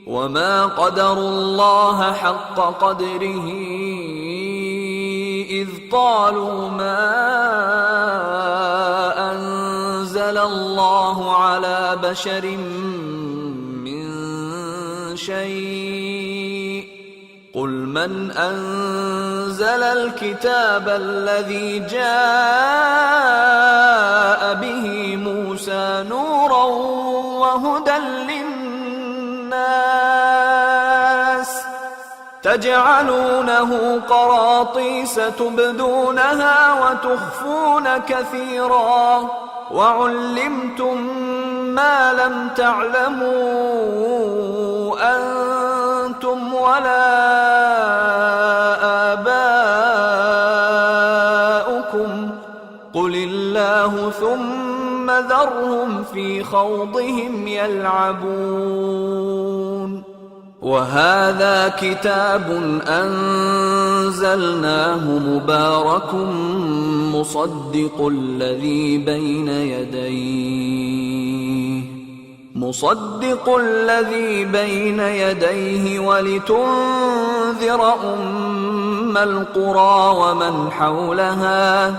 وما قدروا الله حق قدره إذ قالوا ما أنزل الله على بشر من شيء قل من أنزل الكتاب الذي جاء به موسى نورا وهدى للناس تجعلونه قراطيس تبدونها وتخفون كثيرا وعلمتم ما لم تعلموا أنتم ولا آباؤكم قل الله ثم ذرهم في خوضهم يلعبون وهذا كتاب أنزلناه مبارك مصدق الذي بين يديه ولتنذر أم القرى ومن حولها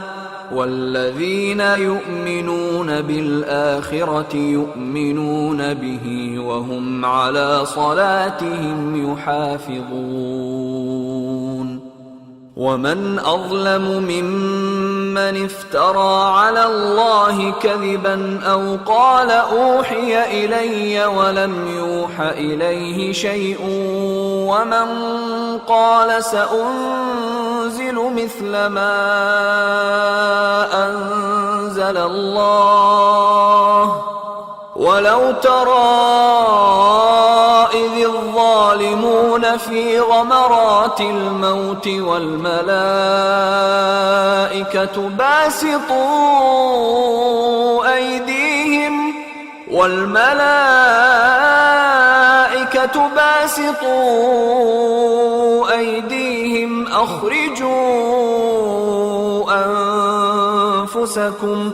والذين يؤمنون بالآخرة يؤمنون به وهم على صلاتهم يحافظون ومن أظلم ممن افترى على الله كذبا أو قال أوحي إلي ولم يوح إليه شيء ومن قال سأنزل مثل ما أنزل الله ولو ترى إذ الظالمون في غمرات الموت والملائكة باسطوا أيديهم أخرجوا أنفسكم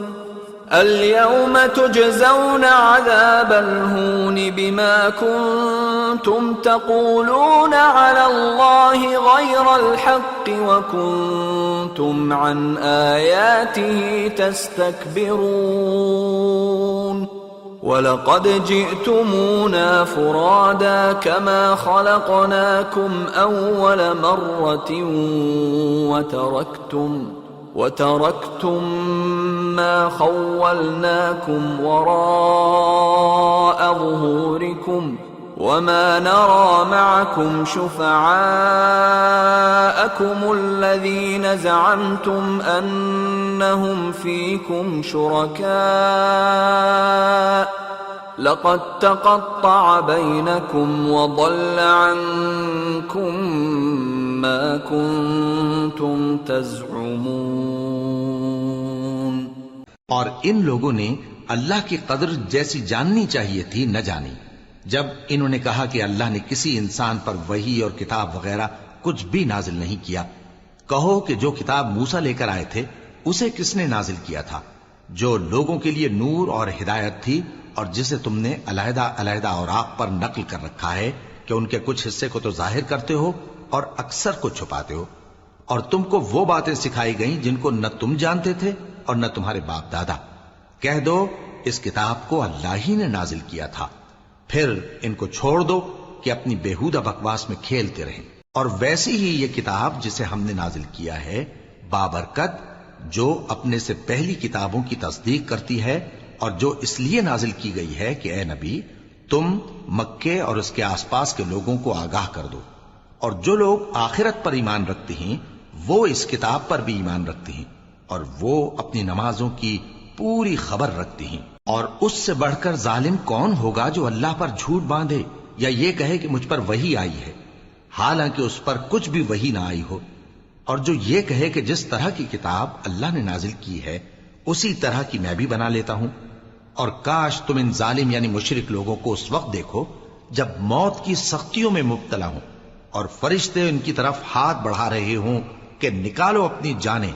اليوم تجزون عذاب الهون بما كنتم تقولون على الله غير الحق وكنتم عن آياته تستكبرون ولقد جئتمونا فرادا كما خلقناكم أول مرة وتركتم ما خولناكم وراء ظهوركم وما نرى معكم شفعاءكم الذين زعمتم أنهم فيكم شركاء لقد تقطع بينكم وضل عنكم ما كنتم تزعمون और इन लोगों ने अल्लाह की कदर जैसी जाननी चाहिए थी न जानी। जब इन्होंने कहा कि अल्लाह ने किसी इंसान पर वही और किताब वगैरह कुछ भी नाजिल नहीं किया, कहो कि जो किताब मूसा लेकर आए थे उसे किसने नाजिल किया था, जो लोगों के लिए नूर और हिदायत थी और जिसे तुमने अलहदा अलहदा औराक पर नकल कर रखा है कि उनके कुछ हिस्से को तो जाहिर करते हो और अक्सर को छुपाते हो। और तुमको वो बातें सिखाई गईं जिनको न तुम जानते थे और न तुम्हारे बाप दादा। कह दो इस किताब को अल्लाह ही ने नाजिल किया था, फिर इनको छोड़ दो कि अपनी बेहुदा बकवास में खेलते रहें। और वैसी ही ये किताब जिसे हमने नाजिल किया है बाबरकत, जो अपने से पहली किताबों की तस्दीक करती है और जो इसलिए नाजिल की गई है कि ए नबी तुम मक्के और उसके आसपास के लोगों को आगाह कर दो। और जो लोग आखिरत पर ईमान रखते हैं वो इस किताब पर भी ईमान रखते हैं और वो अपनी नमाजों की पूरी खबर रखती हैं। और उससे बढ़कर जालिम कौन होगा जो अल्लाह पर झूठ बांधे या ये कहे कि मुझ पर वही आई है, हालांकि उस पर कुछ भी वही ना आई हो, और जो ये कहे कि जिस तरह की किताब अल्लाह ने नाजिल की है उसी तरह की मैं भी बना लेता हूं। और काश तुम इन जालिम यानी मुशरिक लोगों को उस वक्त देखो जब मौत की सख्तियों में मुब्तला हो और फरिश्ते उनकी तरफ हाथ बढ़ा रहे हों कि निकालो अपनी जानें,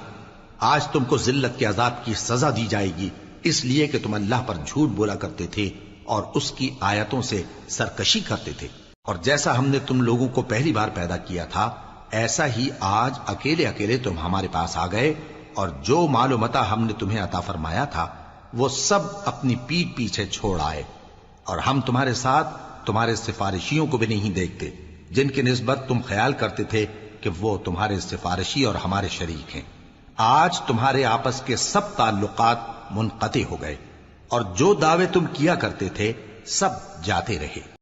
आज तुमको जिल्लत के अजाब की सजा दी जाएगी इसलिए कि तुम अल्लाह पर झूठ बोला करते थे और उसकी आयतों से सरकशी करते थे। اور جیسا ہم نے تم لوگوں کو پہلی بار پیدا کیا تھا ایسا ہی آج اکیلے اکیلے تم ہمارے پاس آ گئے، اور جو مال و متاع ہم نے تمہیں عطا فرمایا تھا وہ سب اپنی پیٹھ پیچھے چھوڑ آئے، اور ہم تمہارے ساتھ تمہارے سفارشیوں کو بھی نہیں دیکھتے جن کی نسبت تم خیال کرتے تھے کہ وہ تمہارے سفارشی اور ہمارے شریک ہیں۔ آج تمہارے آپس کے سب تعلقات منقطع ہو گئے، اور جو دعوے تم کیا کرتے تھے سب جاتے رہے۔